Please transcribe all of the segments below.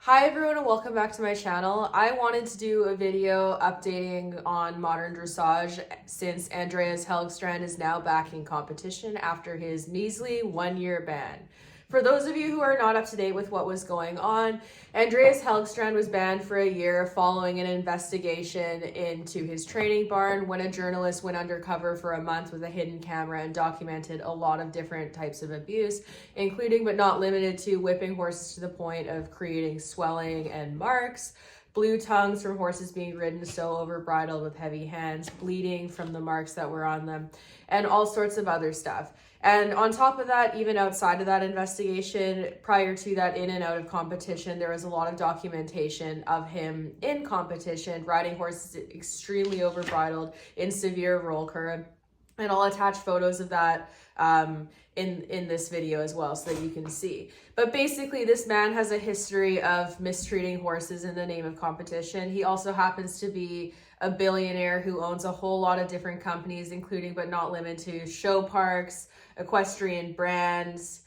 Hi everyone and welcome back to my channel. I wanted to do a video updating on modern dressage since Andreas Helgstrand is now back in competition after his measly 1-year ban. For those of you who are not up to date with what was going on, Andreas Helgstrand was banned for a year following an investigation into his training barn when a journalist went undercover for a month with a hidden camera and documented a lot of different types of abuse, including but not limited to whipping horses to the point of creating swelling and marks, blue tongues from horses being ridden so over bridled with heavy hands, bleeding from the marks that were on them, and all sorts of other stuff. And on top of that, even outside of that investigation, prior to that, in and out of competition, there was a lot of documentation of him in competition, riding horses extremely over bridled in severe roll curve. And I'll attach photos of that in this video as well so that you can see. But basically, this man has a history of mistreating horses in the name of competition. He also happens to be a billionaire who owns a whole lot of different companies, including but not limited to show parks, equestrian brands,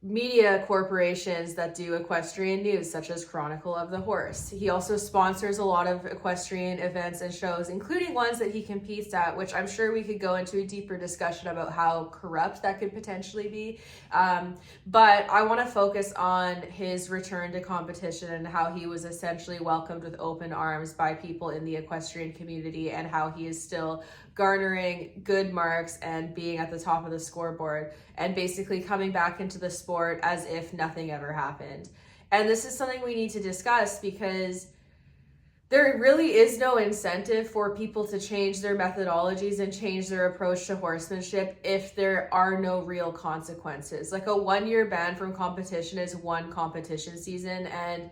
media corporations that do equestrian news, such as Chronicle of the Horse. He also sponsors a lot of equestrian events and shows, including ones that he competes at, which I'm sure we could go into a deeper discussion about how corrupt that could potentially be. But I want to focus on his return to competition and how he was essentially welcomed with open arms by people in the equestrian community, and how he is still garnering good marks and being at the top of the scoreboard and basically coming back into the sport as if nothing ever happened. And this is something we need to discuss because there really is no incentive for people to change their methodologies and change their approach to horsemanship if there are no real consequences. Like, a 1-year ban from competition is one competition season, and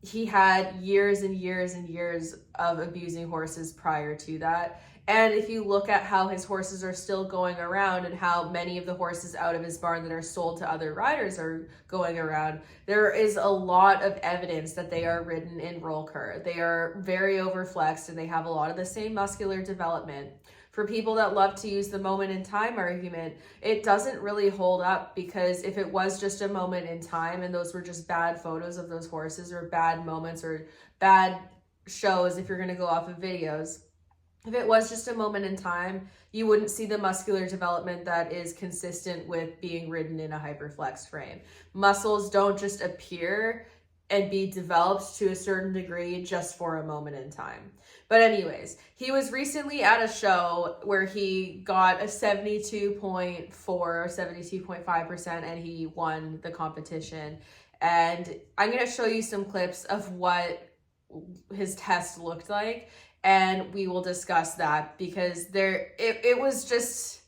he had years and years and years of abusing horses prior to that. And if you look at how his horses are still going around and how many of the horses out of his barn that are sold to other riders are going around, there is a lot of evidence that they are ridden in roll cur. They are very overflexed and they have a lot of the same muscular development. For people that love to use the moment in time argument, it doesn't really hold up, because if it was just a moment in time and those were just bad photos of those horses or bad moments or bad shows, if you're going to go off of videos, if it was just a moment in time, you wouldn't see the muscular development that is consistent with being ridden in a hyperflexed frame. Muscles don't just appear and be developed to a certain degree just for a moment in time. But anyways, he was recently at a show where he got a 72.4 or 72.5% and he won the competition. And I'm going to show you some clips of what his test looked like, and we will discuss that, because it was just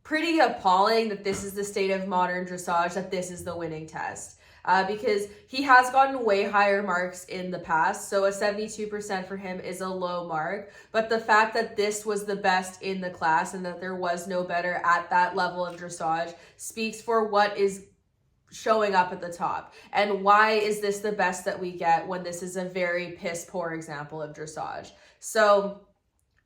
pretty appalling that this is the state of modern dressage, that this is the winning test. Because he has gotten way higher marks in the past, so a 72% for him is a low mark, but the fact that this was the best in the class and that there was no better at that level of dressage speaks for what is showing up at the top, and why is this the best that we get when this is a very piss poor example of dressage. So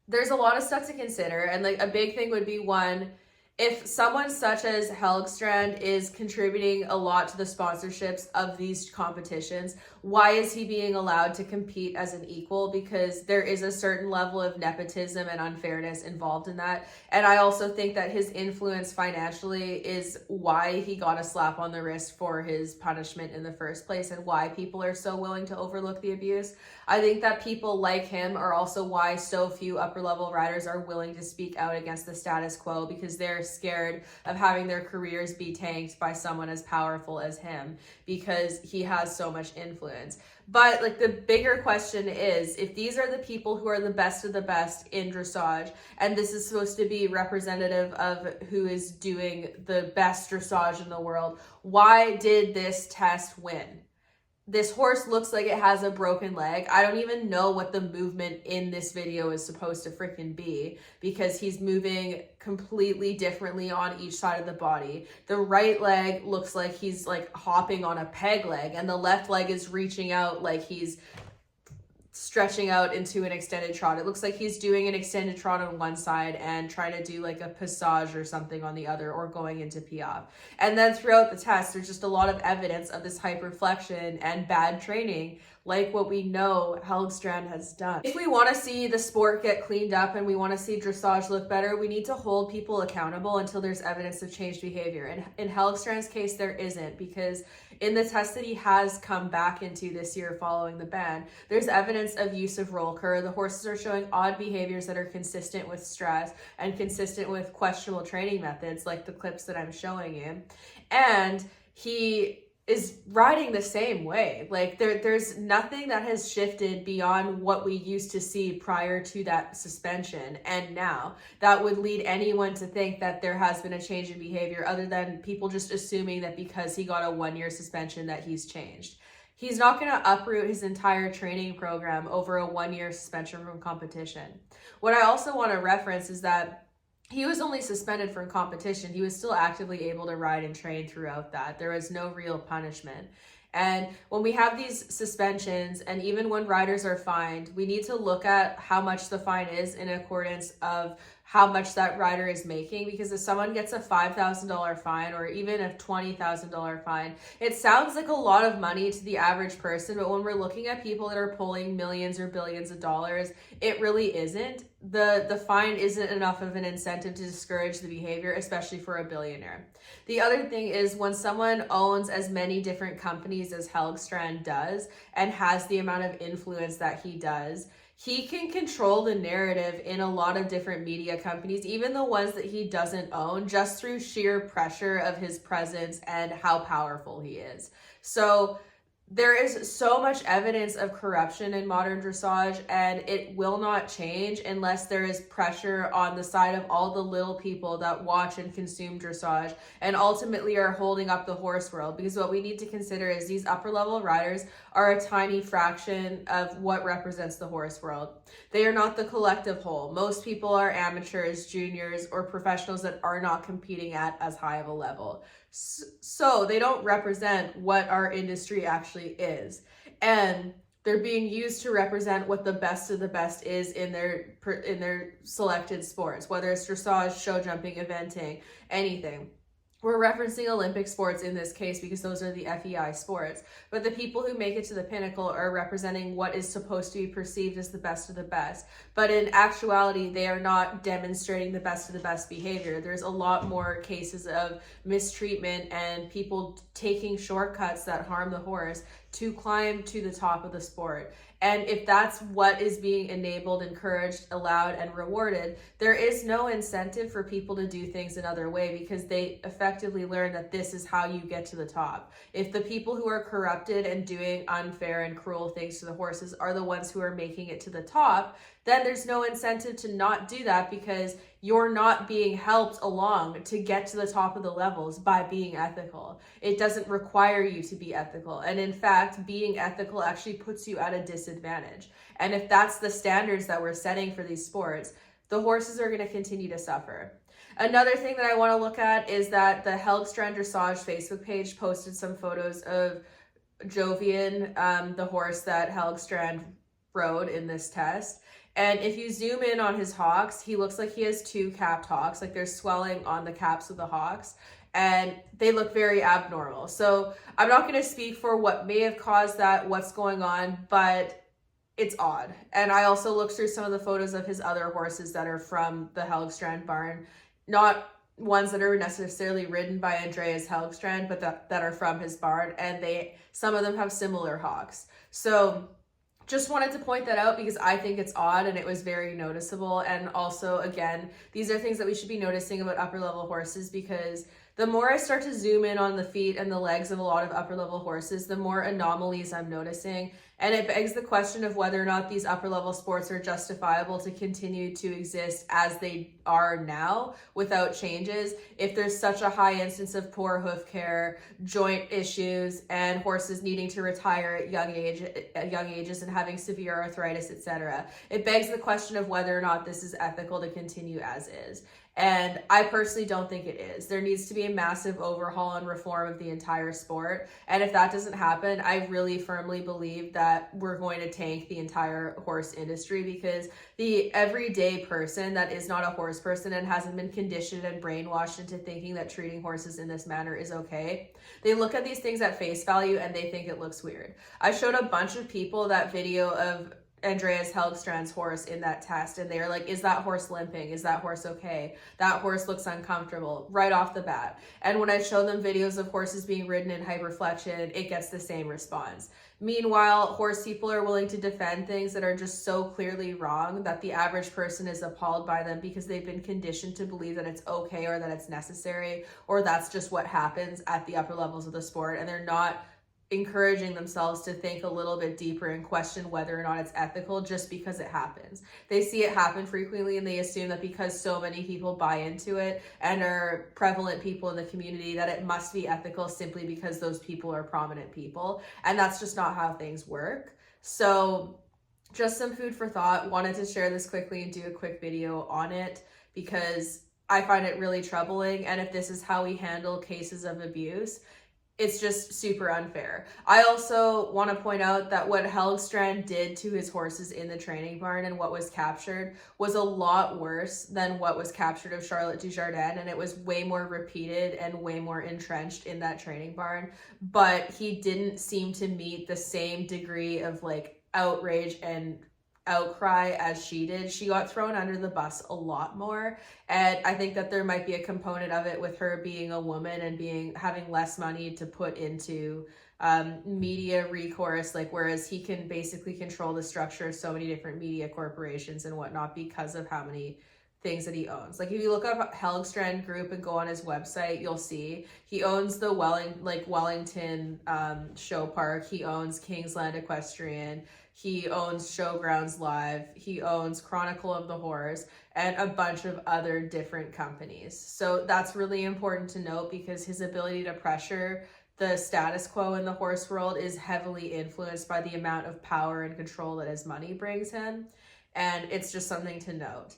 there's a lot of stuff to consider, and like a big thing would be, one, if someone such as Helgstrand is contributing a lot to the sponsorships of these competitions, why is he being allowed to compete as an equal? Because there is a certain level of nepotism and unfairness involved in that. And I also think that his influence financially is why he got a slap on the wrist for his punishment in the first place, and why people are so willing to overlook the abuse. I think that people like him are also why so few upper level riders are willing to speak out against the status quo, because they're scared of having their careers be tanked by someone as powerful as him, because he has so much influence. But like, the bigger question is, if these are the people who are the best of the best in dressage, and this is supposed to be representative of who is doing the best dressage in the world, why did this test win? This horse looks like it has a broken leg. I don't even know what the movement in this video is supposed to freaking be, because he's moving completely differently on each side of the body. The right leg looks like he's like hopping on a peg leg, and the left leg is reaching out like he's stretching out into an extended trot. It looks like he's doing an extended trot on one side and trying to do like a passage or something on the other, or going into piaffe. And then throughout the test, there's just a lot of evidence of this hyperflexion and bad training, like what we know Helgstrand has done. If we want to see the sport get cleaned up and we want to see dressage look better, we need to hold people accountable until there's evidence of changed behavior. And in Helgstrand's case, there isn't, because in the test that he has come back into this year following the ban, there's evidence of use of roll cur. The horses are showing odd behaviors that are consistent with stress and consistent with questionable training methods, like the clips that I'm showing you. And he is riding the same way. Like there's nothing that has shifted beyond what we used to see prior to that suspension and now that would lead anyone to think that there has been a change in behavior, other than people just assuming that because he got a 1-year suspension that he's changed. He's not going to uproot his entire training program over a 1-year suspension from competition. What I also want to reference is that he was only suspended from competition. He was still actively able to ride and train throughout that. There was no real punishment. And when we have these suspensions, and even when riders are fined, we need to look at how much the fine is in accordance of how much that rider is making. Because if someone gets a $5,000 fine or even a $20,000 fine, it sounds like a lot of money to the average person, but when we're looking at people that are pulling millions or billions of dollars, it really isn't. The fine isn't enough of an incentive to discourage the behavior, especially for a billionaire. The other thing is, when someone owns as many different companies as Helgstrand does and has the amount of influence that he does, he can control the narrative in a lot of different media companies, even the ones that he doesn't own, just through sheer pressure of his presence and how powerful he is. So there is so much evidence of corruption in modern dressage, and it will not change unless there is pressure on the side of all the little people that watch and consume dressage and ultimately are holding up the horse world. Because what we need to consider is these upper level riders are a tiny fraction of what represents the horse world. They are not the collective whole. Most people are amateurs, juniors, or professionals that are not competing at as high of a level. So they don't represent what our industry actually is. And they're being used to represent what the best of the best is in their selected sports, whether it's dressage, show jumping, eventing, anything. We're referencing Olympic sports in this case because those are the FEI sports. But the people who make it to the pinnacle are representing what is supposed to be perceived as the best of the best. But in actuality, they are not demonstrating the best of the best behavior. There's a lot more cases of mistreatment and people taking shortcuts that harm the horse to climb to the top of the sport. And if that's what is being enabled, encouraged, allowed, and rewarded, there is no incentive for people to do things another way, because they effectively learn that this is how you get to the top. If the people who are corrupted and doing unfair and cruel things to the horses are the ones who are making it to the top, then there's no incentive to not do that, because you're not being helped along to get to the top of the levels by being ethical. It doesn't require you to be ethical. And in fact, being ethical actually puts you at a disadvantage. And if that's the standards that we're setting for these sports, the horses are going to continue to suffer. Another thing that I want to look at is that the Helgstrand Dressage Facebook page posted some photos of Jovian, the horse that Helgstrand rode in this test. And if you zoom in on his hocks, he looks like he has 2 capped hocks. Like there's swelling on the caps of the hocks, and they look very abnormal. So I'm not going to speak for what may have caused that, what's going on, but it's odd. And I also looked through some of the photos of his other horses that are from the Helgstrand barn, not ones that are necessarily ridden by Andreas Helgstrand, but that are from his barn, and some of them have similar hocks. So just wanted to point that out because I think it's odd and it was very noticeable. And also, again, these are things that we should be noticing about upper level horses, because the more I start to zoom in on the feet and the legs of a lot of upper level horses, the more anomalies I'm noticing. And it begs the question of whether or not these upper level sports are justifiable to continue to exist as they are now without changes, if there's such a high instance of poor hoof care, joint issues, and horses needing to retire at young ages and having severe arthritis, etc. It begs the question of whether or not this is ethical to continue as is. And I personally don't think it is. There needs to be a massive overhaul and reform of the entire sport. And if that doesn't happen, I really firmly believe that we're going to tank the entire horse industry, because the everyday person that is not a horse person and hasn't been conditioned and brainwashed into thinking that treating horses in this manner is okay, they look at these things at face value and they think it looks weird. I showed a bunch of people that video of Andreas Helgstrand's horse in that test, and they're like, is that horse limping? Is that horse okay? That horse looks uncomfortable right off the bat. And when I show them videos of horses being ridden in hyperflexion, it gets the same response. Meanwhile, horse people are willing to defend things that are just so clearly wrong that the average person is appalled by them, because they've been conditioned to believe that it's okay, or that it's necessary, or that's just what happens at the upper levels of the sport, and they're not encouraging themselves to think a little bit deeper and question whether or not it's ethical just because it happens. They see it happen frequently, and they assume that because so many people buy into it and are prevalent people in the community, that it must be ethical simply because those people are prominent people. And that's just not how things work. So just some food for thought. Wanted to share this quickly and do a quick video on it, because I find it really troubling. And if this is how we handle cases of abuse, it's just super unfair. I also want to point out that what Helgstrand did to his horses in the training barn and what was captured was a lot worse than what was captured of Charlotte Dujardin, and it was way more repeated and way more entrenched in that training barn. But he didn't seem to meet the same degree of like outrage and outcry as she did. She got thrown under the bus a lot more, and I think that there might be a component of it with her being a woman and having less money to put into media recourse, like, whereas he can basically control the structure of so many different media corporations and whatnot because of how many things that he owns. Like, if you look up Helgstrand Group and go on his website, you'll see he owns the Wellington Show Park, he owns Kingsland Equestrian, he owns Showgrounds Live, he owns Chronicle of the Horse, and a bunch of other different companies. So that's really important to note, because his ability to pressure the status quo in the horse world is heavily influenced by the amount of power and control that his money brings him. And it's just something to note.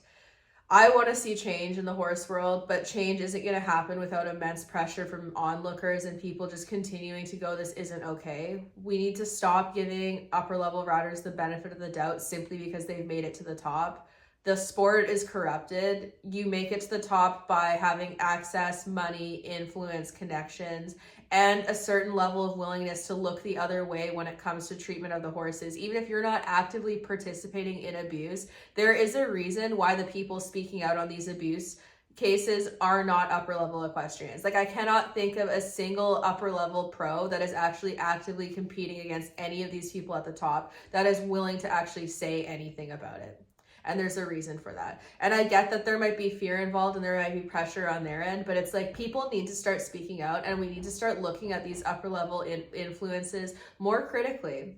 I want to see change in the horse world, but change isn't going to happen without immense pressure from onlookers and people just continuing to go, this isn't okay. We need to stop giving upper level riders the benefit of the doubt simply because they've made it to the top. The sport is corrupted. You make it to the top by having access, money, influence, connections, and a certain level of willingness to look the other way when it comes to treatment of the horses. Even if you're not actively participating in abuse, there is a reason why the people speaking out on these abuse cases are not upper level equestrians. Like, I cannot think of a single upper level pro that is actually actively competing against any of these people at the top that is willing to actually say anything about it. And there's a reason for that. And I get that there might be fear involved and there might be pressure on their end, but it's like, people need to start speaking out, and we need to start looking at these upper level influences more critically.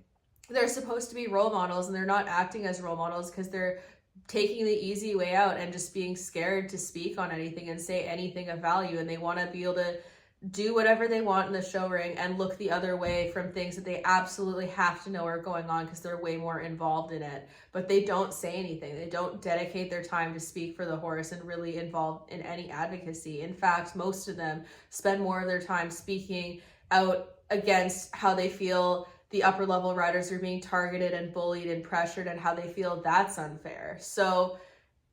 They're supposed to be role models, and they're not acting as role models because they're taking the easy way out and just being scared to speak on anything and say anything of value. And they want to be able to do whatever they want in the show ring and look the other way from things that they absolutely have to know are going on because they're way more involved in it. But they don't say anything. They don't dedicate their time to speak for the horse and really involve in any advocacy. In fact, most of them spend more of their time speaking out against how they feel the upper level riders are being targeted and bullied and pressured, and how they feel that's unfair. So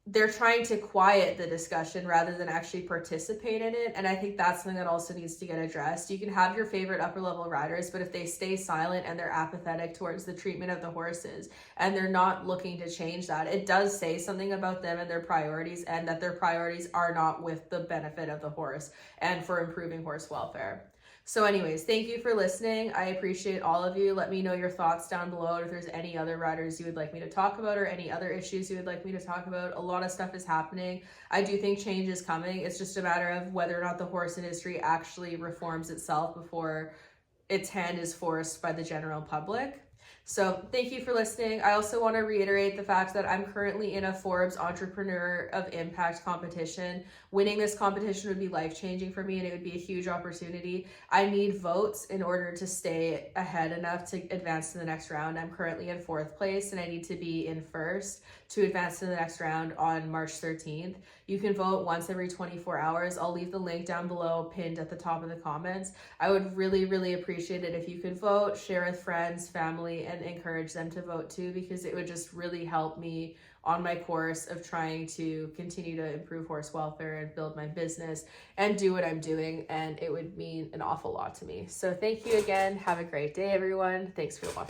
they're trying to quiet the discussion rather than actually participate in it. And I think that's something that also needs to get addressed. You can have your favorite upper level riders, but if they stay silent and they're apathetic towards the treatment of the horses and they're not looking to change that, it does say something about them and their priorities, and that their priorities are not with the benefit of the horse and for improving horse welfare. So anyways, thank you for listening. I appreciate all of you. Let me know your thoughts down below, if there's any other riders you would like me to talk about or any other issues you would like me to talk about. A lot of stuff is happening. I do think change is coming. It's just a matter of whether or not the horse industry actually reforms itself before its hand is forced by the general public. So thank you for listening. I also want to reiterate the fact that I'm currently in a Forbes Entrepreneur of Impact competition. Winning this competition would be life-changing for me, and it would be a huge opportunity. I need votes in order to stay ahead enough to advance to the next round. I'm currently in 4th place, and I need to be in 1st to advance to the next round on March 13th. You can vote once every 24 hours. I'll leave the link down below, pinned at the top of the comments. I would really, really appreciate it if you could vote, share with friends, family, and encourage them to vote too, because it would just really help me on my course of trying to continue to improve horse welfare and build my business and do what I'm doing. And it would mean an awful lot to me. So thank you again. Have a great day, everyone. Thanks for watching.